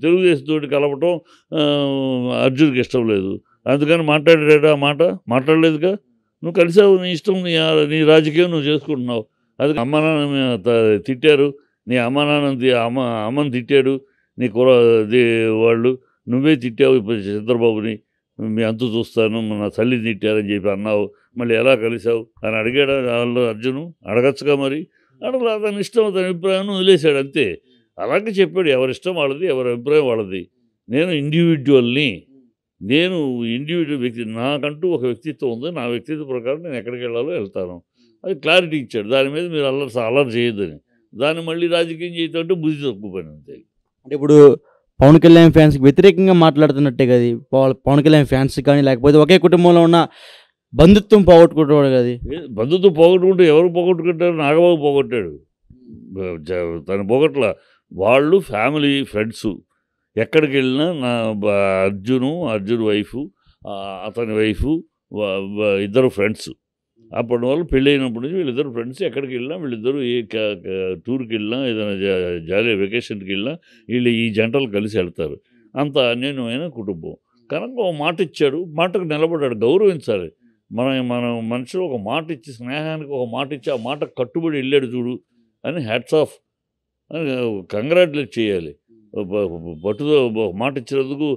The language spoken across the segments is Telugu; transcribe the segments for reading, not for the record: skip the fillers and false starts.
తెలుగుదేశం తోటి కలపటం అర్జున్‌కి ఇష్టం లేదు. అందుకని మాట్లాడాడా ఆ మాట? మాట్లాడలేదుగా. నువ్వు కలిసావు, నీ ఇష్టం, నీ రాజకీయం నువ్వు చేసుకుంటున్నావు. అది అమ్మ నాన్న తిట్టారు. నీ అమ్మ నాన్నని అమ్మని తిట్టాడు. నీ వాళ్ళు నువ్వే తిట్టావు ఇప్పుడు చంద్రబాబుని. మీ అంతు చూస్తాను, నా తల్లిని తిట్టారని చెప్పి అన్నావు. మళ్ళీ ఎలా కలిసావు అని అడిగాడా అర్జును? అడగచ్చుగా మరి. అడగలేదు. అతని ఇష్టం, అతని అభిప్రాయాన్ని వదిలేశాడు అంతే. అలాగే చెప్పాడు, ఎవరిష్టం వాళ్ళది, ఎవరి అభిప్రాయం వాళ్ళది. నేను ఇండివిడ్యువల్‌ని. నేను ఇండివిడ్యువల్ వ్యక్తి. నాకంటూ ఒక వ్యక్తిత్వం ఉంది. నా వ్యక్తిత్వం ప్రకారం నేను ఎక్కడికెళ్ళాలో వెళ్తాను. అది క్లారిటీ ఇచ్చాడు. దాని మీద మీరు అల్లరి చేయొద్దని. దాన్ని మళ్ళీ రాజకీయం చేయటం అంటే బుద్ధి తక్కువ పని అంతే. అంటే ఇప్పుడు పవన్ కళ్యాణ్ ఫ్యాన్స్‌కి వ్యతిరేకంగా మాట్లాడుతున్నట్టే కదా! పవన్ కళ్యాణ్ ఫ్యాన్స్ కానీ, లేకపోతే ఒకే కుటుంబంలో ఉన్న బంధుత్వం పోగొట్టుకోవడం కదా! బంధుత్వం పోగొట్టుకుంటే ఎవరు పోగొట్టుకుంటారు? నాగబాబు పోగొట్టాడు. తను పోగొట్టలా. వాళ్ళు ఫ్యామిలీ, ఫ్రెండ్సు. ఎక్కడికెళ్ళినా అర్జున్ వైఫు, అతని వైఫు, ఇద్దరు ఫ్రెండ్స్. అప్పటి వాళ్ళు పెళ్ళైనప్పటి నుంచి వీళ్ళిద్దరు ఫ్రెండ్స్. ఎక్కడికి వెళ్ళినా వీళ్ళిద్దరూ ఏ టూర్కి వెళ్ళినా, ఏదైనా జాలీగా వెకేషన్కి వెళ్ళినా వీళ్ళు ఈ జంటలు కలిసి వెళ్తారు. అంత అన్యోన్యమైన కుటుంబం. కనుక ఒక మాట ఇచ్చాడు, మాటకు నిలబడ్డాడు. గౌరవించాలి. మన మనుషులు ఒక మాట ఇచ్చి, స్నేహానికి ఒక మాట ఇచ్చి, ఆ మాటకు కట్టుబడి వెళ్ళాడు చూడు అని హ్యాట్స్ ఆఫ్ అని కంగ్రాచులేట్ చేయాలి. పట్టుదో మాట ఇచ్చినందుకు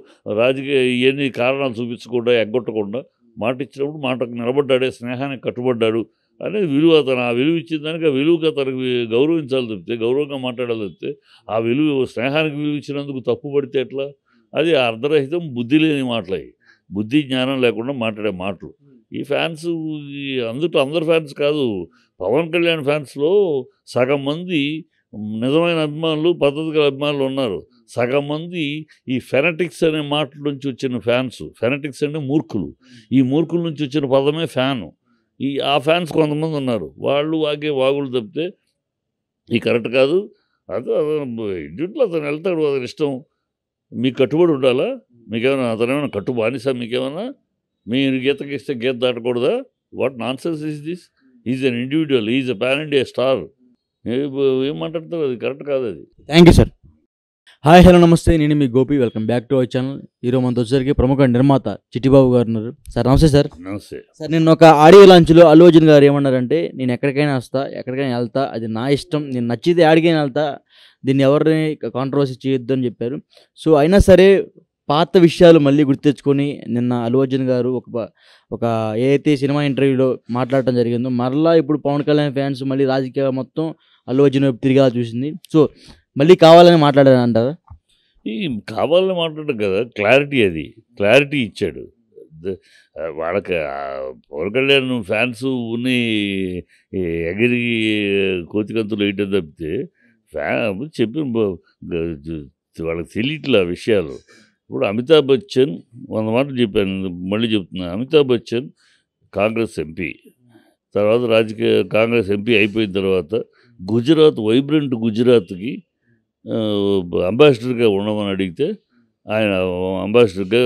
రాజకీయ ఇవన్నీ కారణాలు చూపించకుండా, ఎగ్గొట్టకుండా మాట ఇచ్చినప్పుడు మాటకు నిలబడ్డాడే, స్నేహానికి కట్టుబడ్డాడు అనేది విలువ. అతను ఆ విలువ ఇచ్చిన దానికి, ఆ విలువగా తనకి గౌరవించాలి తప్పితే, గౌరవంగా మాట్లాడాలి తప్పితే, ఆ విలువ స్నేహానికి విలువ ఇచ్చినందుకు తప్పు పడితే ఎట్లా? అది అర్ధరహితం, బుద్ధి లేని మాటలు అవి. బుద్ధి జ్ఞానం లేకుండా మాట్లాడే మాటలు. ఈ ఫ్యాన్స్ అందరు ఫ్యాన్స్ కాదు. పవన్ కళ్యాణ్ ఫ్యాన్స్‌లో సగం మంది నిజమైన అభిమానులు, పద్ధతి గల అభిమానులు ఉన్నారు. సగం మంది ఈ ఫెనటిక్స్ అనే మాటల నుంచి వచ్చిన ఫ్యాన్స్. ఫెనటిక్స్ అంటే మూర్ఖులు. ఈ మూర్ఖుల నుంచి వచ్చిన పదమే ఫ్యాను. ఆ ఫ్యాన్స్ కొంతమంది ఉన్నారు. వాళ్ళు వాగులు తప్పితే ఈ కరెక్ట్ కాదు. ఇంట్లో అతను వెళ్తాడు, అతని ఇష్టం. మీకు కట్టుబడి ఉండాలా? మీకేమైనా అతనేమైనా బానిసా మీకేమన్నా? మీరు గీతకి ఇస్తే గీత దాటకూడదా? What nonsense is this? Is an individual, is a pan India star. ఏం మాట్లాడతారు? అది కరెక్ట్ కాదు. అది. Thank you sir. Hi, hello, నమస్తే. నేను మీ Gopi. Welcome back to our channel. ఈరోజు మనతో వచ్చేసరికి ప్రముఖ నిర్మాత చిట్టిబాబు గారు ఉన్నారు. సార్ నమస్తే. సార్ నమస్తే సార్. నిన్న ఒక ఆడియో లాంచ్లో అల్లు అర్జున్ గారు ఏమన్నారంటే, నేను ఎక్కడికైనా వస్తా, ఎక్కడికైనా వెళ్తా, అది నా ఇష్టం, నేను నచ్చితే ఆడికైనా వెళ్తా, దీన్ని ఎవరిని కాంట్రవర్సీ చేయొద్దు అని చెప్పారు. సో అయినా సరే పాత విషయాలు మళ్ళీ గుర్తు తెచ్చుకొని నిన్న అల్లు అర్జున్ గారు ఒక ఏదైతే సినిమా ఇంటర్వ్యూలో మాట్లాడటం జరిగిందో, మరలా ఇప్పుడు పవన్ కళ్యాణ్ ఫ్యాన్స్ మళ్ళీ రాజకీయ మొత్తం అల్లు అర్జున్ వైపు తిరిగేలా చూసింది. సో మళ్ళీ కావాలని మాట్లాడారు అంటారా? కావాలని మాట్లాడడం కదా, క్లారిటీ. అది క్లారిటీ ఇచ్చాడు. వాళ్ళకి పవన్ కళ్యాణ్ ఫ్యాన్స్ ఉన్ని ఎగిరి కోతికంతులు వేయటం తప్పితే చెప్పిన వాళ్ళకి తెలియట్లే ఆ విషయాలు. ఇప్పుడు అమితాబ్ బచ్చన్ 100 మాటలు చెప్పాను, మళ్ళీ చెప్తున్నా. అమితాబ్ బచ్చన్ కాంగ్రెస్ ఎంపీ, తర్వాత కాంగ్రెస్ ఎంపీ అయిపోయిన తర్వాత వైబ్రెంట్ గుజరాత్కి అంబాసిడర్గా ఉండమని అడిగితే, ఆయన అంబాసిడర్గా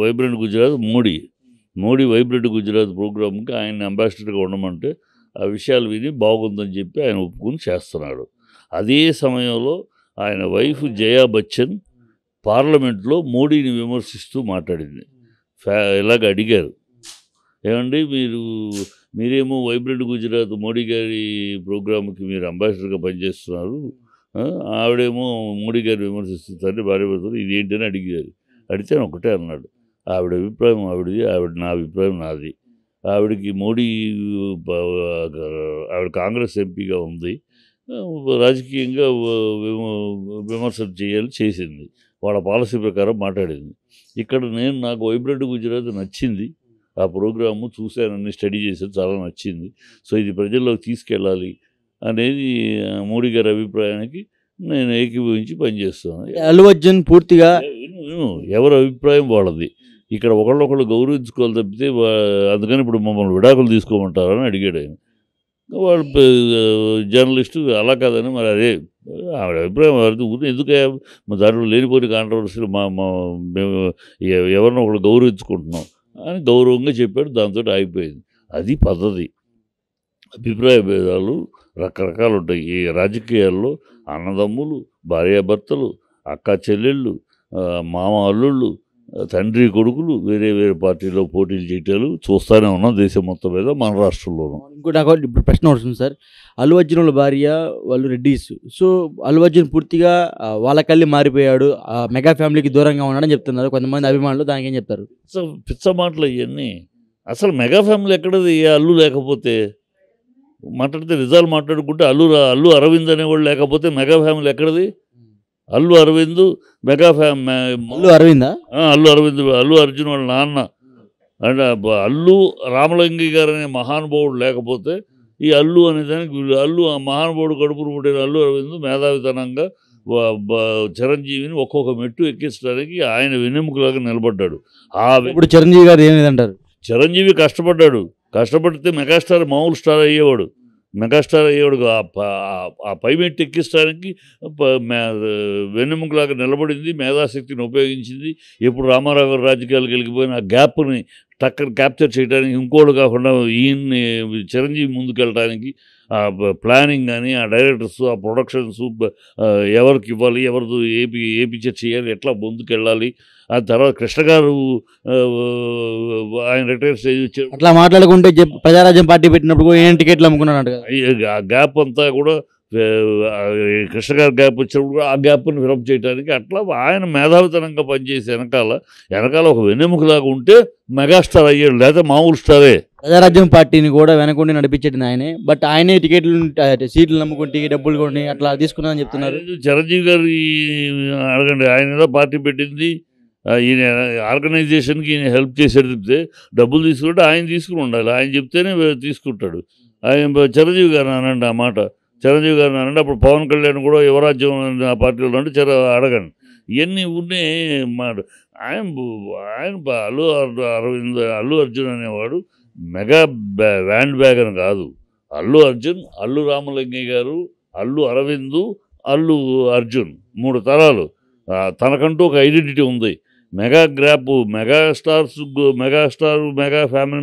వైబ్రెంట్ గుజరాత్ మోడీ వైబ్రెంట్ గుజరాత్ ప్రోగ్రామ్కి ఆయన అంబాసిడర్గా ఉండమంటే ఆ విషయాలు విని బాగుందని చెప్పి ఆయన ఒప్పుకుని చేస్తున్నాడు. అదే సమయంలో ఆయన వైఫ్ జయా బచ్చన్ పార్లమెంట్లో మోడీని విమర్శిస్తూ మాట్లాడింది. ఇలాగ అడిగారు, ఏమండి మీరేమో వైబ్రెంట్ గుజరాత్ మోడీ గారి ప్రోగ్రామ్కి మీరు అంబాసిడర్గా పనిచేస్తున్నారు, ఆవిడేమో మోడీ గారిని విమర్శిస్తుంది, భార్య భర్తలు, ఇది ఏంటని అడిగారు. అడిగితే ఒకటే అన్నాడు, ఆవిడ అభిప్రాయం ఆవిడది, నా అభిప్రాయం నాది. ఆవిడకి ఆవిడ కాంగ్రెస్ ఎంపీగా ఉంది, రాజకీయంగా విమర్శలు చేసింది, వాళ్ళ పాలసీ ప్రకారం మాట్లాడింది. ఇక్కడ నాకు వైబ్రెంట్ గుజరాత్ నచ్చింది, ఆ ప్రోగ్రాము చూశానని స్టడీ చేశాను, చాలా నచ్చింది. సో ఇది ప్రజల్లోకి తీసుకెళ్ళాలి అనేది మోడీ గారి అభిప్రాయానికి నేను ఏకీభవించి పనిచేస్తున్నాను. అల్లు అర్జున్ పూర్తిగా ఎవరి అభిప్రాయం వాళ్ళది. ఇక్కడ ఒకళ్ళొకళ్ళు గౌరవించుకోవాలి తప్పితే, అందుకని ఇప్పుడు మమ్మల్ని విడాకులు తీసుకోమంటారని అడిగాడు ఆయన. వాడు జర్నలిస్టు అలా కాదని, మరి అదే ఆవిడ అభిప్రాయం వారిది. ఎందుకు దాంట్లో లేనిపోయిన కాంట్రవర్సీలు మేము ఎవరినో ఒకళ్ళు గౌరవించుకుంటున్నాం అని గౌరవంగా చెప్పాడు. దాంతో ఆగిపోయింది. అది పద్ధతి. అభిప్రాయ భేదాలు రకరకాలు ఉంటాయి. ఈ రాజకీయాల్లో అన్నదమ్ములు, భార్యాభర్తలు, అక్క చెల్లెళ్ళు, మామ అల్లుళ్ళు, తండ్రి కొడుకులు వేరే వేరే పార్టీలో పోటీలు చేయటాలు చూస్తూనే ఉన్నాం దేశం మొత్తం మీద, మన రాష్ట్రంలోనూ. ఇంకోటి నాకు ఇప్పుడు ప్రశ్న వస్తుంది సార్. అల్లు అర్జున్ వాళ్ళ భార్య వాళ్ళు రెడ్డీస్. సో అల్లు అర్జున్ పూర్తిగా వాళ్ళకల్లి మారిపోయాడు, మెగా ఫ్యామిలీకి దూరంగా ఉన్నాడని చెప్తున్నారు కొంతమంది అభిమానులు. దానికి ఏం చెప్తారు? పిచ్చ మాటలు ఇవన్నీ. అసలు మెగా ఫ్యామిలీ ఎక్కడది ఏ అల్లు లేకపోతే? మాట్లాడితే నిజాలు మాట్లాడుకుంటే అల్లు అరవింద్ అనేవాళ్ళు లేకపోతే మెగా ఫ్యామిలీ ఎక్కడది? అల్లు అరవింద్ మెగా అల్లు అరవిందా? అల్లు అరవింద్, అల్లు అర్జున్ వాళ్ళ నాన్న అంటే అల్లు రామలింగి గారు అనే మహానుభావుడు లేకపోతే ఈ అల్లు అనేదానికి అల్లు ఆ మహానుభావుడు కడుపును పుట్టిన అల్లు అరవింద్ మేధావితనంగా చిరంజీవిని ఒక్కొక్క మెట్టు ఎక్కించడానికి ఆయన వెన్నెముకలాగా నిలబడ్డాడు. ఇప్పుడు చిరంజీవి గారు ఏమిదంటారు? చిరంజీవి కష్టపడితే మెగాస్టార్ మామూలు స్టార్ అయ్యేవాడు, ఆ పై మెట్టు ఎక్కించడానికి వెన్నెముకలాగా నిలబడింది, మేధాశక్తిని ఉపయోగించింది. ఎప్పుడు రామారావు గారు రాజకీయాలకు వెళ్ళిపోయిన ఆ గ్యాప్ని టక్కన క్యాప్చర్ చేయడానికి ఇంకోటి కాకుండా ఈయన్ని చిరంజీవి ముందుకెళ్ళడానికి ఆ ప్లానింగ్ కానీ, ఆ డైరెక్టర్స్, ఆ ప్రొడక్షన్స్ ఎవరికి ఇవ్వాలి, ఎవరితో ఏ పిక్చర్ చేయాలి, ఎట్లా ముందుకెళ్ళాలి. ఆ తర్వాత కృష్ణ గారు ఆయన రిటైర్ స్టేజ్ వచ్చారు. అట్లా మాట్లాడుకుంటే ప్రజారాజ్యం పార్టీ పెట్టినప్పుడు ఏం టికెట్లు అమ్ముకున్నాడు కదా. ఆ గ్యాప్ అంతా కూడా కృష్ణ గారి గ్యాప్ వచ్చినప్పుడు కూడా ఆ గ్యాప్ని ఫిలప్ చేయడానికి అట్లా ఆయన మేధావితనంగా పనిచేసి వెనకాల ఒక వెన్నెముకలాగా ఉంటే మెగాస్టార్ అయ్యాడు, లేదా మామూలు స్టారే. ప్రజారాజ్యం పార్టీని కూడా వెనకుండి నడిపించేది ఆయనే. బట్ ఆయనే టికెట్లు సీట్లు నమ్ముకుంటే డబ్బులు కొని అట్లా తీసుకున్నారని చెప్తున్నారు. చిరంజీవి గారు అడగండి, ఆయన ఏదో పార్టీ పెట్టింది, ఈయన ఆర్గనైజేషన్కి ఈయన హెల్ప్ చేసేది చెప్తే డబ్బులు తీసుకుంటే ఆయన తీసుకుని ఉండాలి, ఆయన చెప్తేనే తీసుకుంటాడు. ఆయన చిరంజీవి గారు అనండి ఆ మాట, చిరంజీవి గారిని అనండి. అప్పుడు పవన్ కళ్యాణ్ కూడా యువరాజ్యం ఆ పార్టీలో అంటే అడగండి. ఇవన్నీ ఉన్నాయి మాట. ఆయన అల్లు అర్జున్ అనేవాడు మెగా వ్యాండ్ బ్యాగ్ అని కాదు. అల్లు అర్జున్, అల్లు రామలింగయ్య గారు, అల్లు అరవింద్, అల్లు అర్జున్ 3 తరాలు. తనకంటూ ఒక ఐడెంటిటీ ఉంది. Mega family